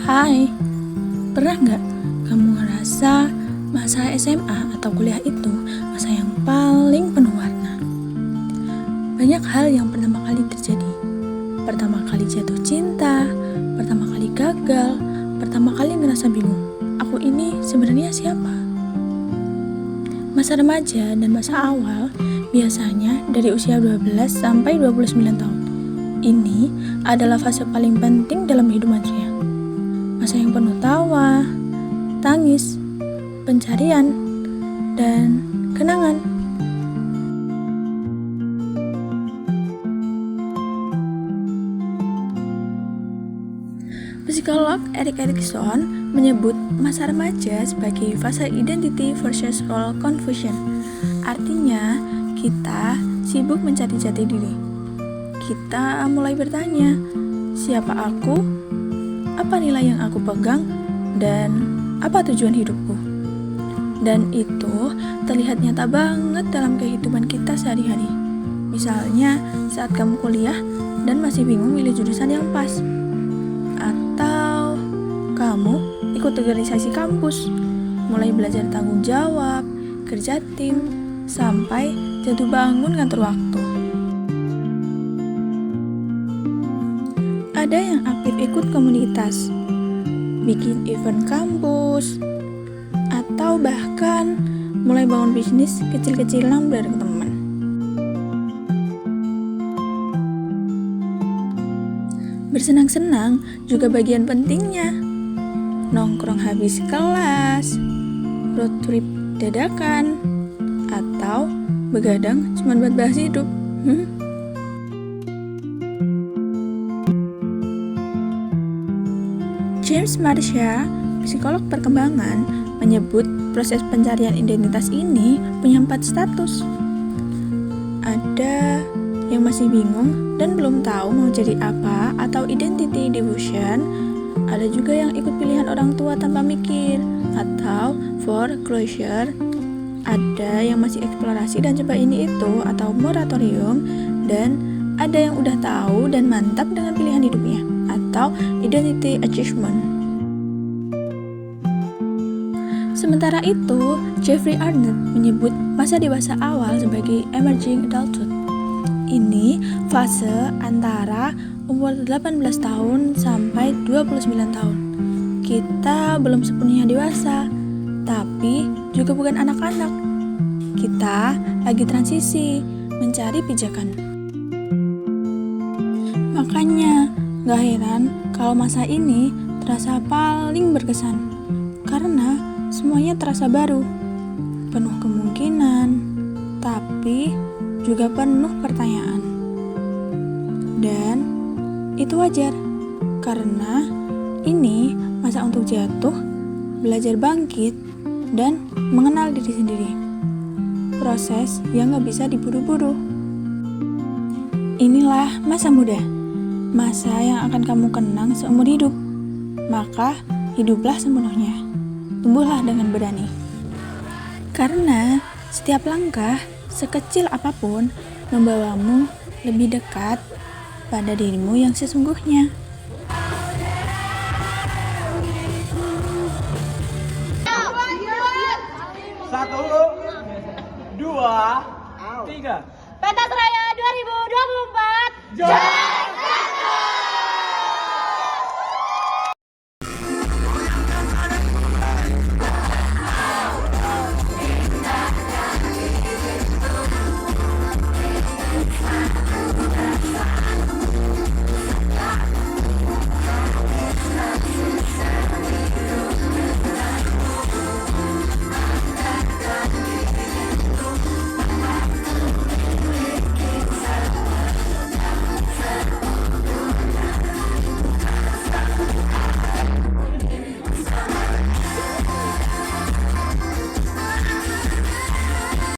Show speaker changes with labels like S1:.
S1: Hai, pernah nggak kamu ngerasa masa SMA atau kuliah itu masa yang paling penuh warna? Banyak hal yang pertama kali terjadi. Pertama kali jatuh cinta, pertama kali gagal, pertama kali ngerasa bingung. Aku ini sebenarnya siapa? Masa remaja dan masa awal biasanya dari usia 12 sampai 29 tahun. Ini adalah fase paling penting dalam hidup manusia. Masa yang penuh tawa, tangis, pencarian, dan kenangan. Psikolog Erik Erikson menyebut masa remaja sebagai fase identity versus role confusion. Artinya, kita sibuk mencari jati diri. Kita mulai bertanya, siapa aku? Apa nilai yang aku pegang? Dan apa tujuan hidupku? Dan itu terlihat nyata banget dalam kehidupan kita sehari-hari. Misalnya, saat kamu kuliah dan masih bingung milih jurusan yang pas. Atau kamu ikut organisasi kampus, mulai belajar tanggung jawab, kerja tim, sampai jatuh bangun ngatur waktu. Ada yang aktif ikut komunitas, bikin event kampus, atau bahkan mulai bangun bisnis kecil-kecilan bareng teman. Bersenang-senang juga bagian pentingnya. Nongkrong habis kelas, road trip dadakan, atau begadang cuma buat bahas hidup. James Marcia, psikolog perkembangan, menyebut proses pencarian identitas ini punya 4 status. Ada yang masih bingung dan belum tahu mau jadi apa atau identity diffusion. Ada juga yang ikut pilihan orang tua tanpa mikir atau foreclosure. Ada yang masih eksplorasi dan coba ini itu atau moratorium. Dan ada yang udah tahu dan mantap dengan pilihan hidupnya atau identity achievement. Sementara itu, Jeffrey Arnett menyebut masa dewasa awal sebagai emerging adulthood. Ini fase antara umur 18 tahun sampai 29 tahun. Kita belum sepenuhnya dewasa, tapi juga bukan anak-anak. Kita lagi transisi, mencari pijakan. Makanya, gak heran kalau masa ini terasa paling berkesan. Karena semuanya terasa baru, penuh kemungkinan, tapi juga penuh pertanyaan. Dan itu wajar, karena ini masa untuk jatuh, belajar bangkit, dan mengenal diri sendiri. Proses yang gak bisa diburu-buru. Inilah masa muda, masa yang akan kamu kenang seumur hidup. Maka hiduplah sepenuhnya, tumbuhlah dengan berani. Karena setiap langkah, sekecil apapun, membawamu lebih dekat pada dirimu yang sesungguhnya.
S2: Satu, dua, tiga.
S3: Pentas Raya 2024.
S2: Juara!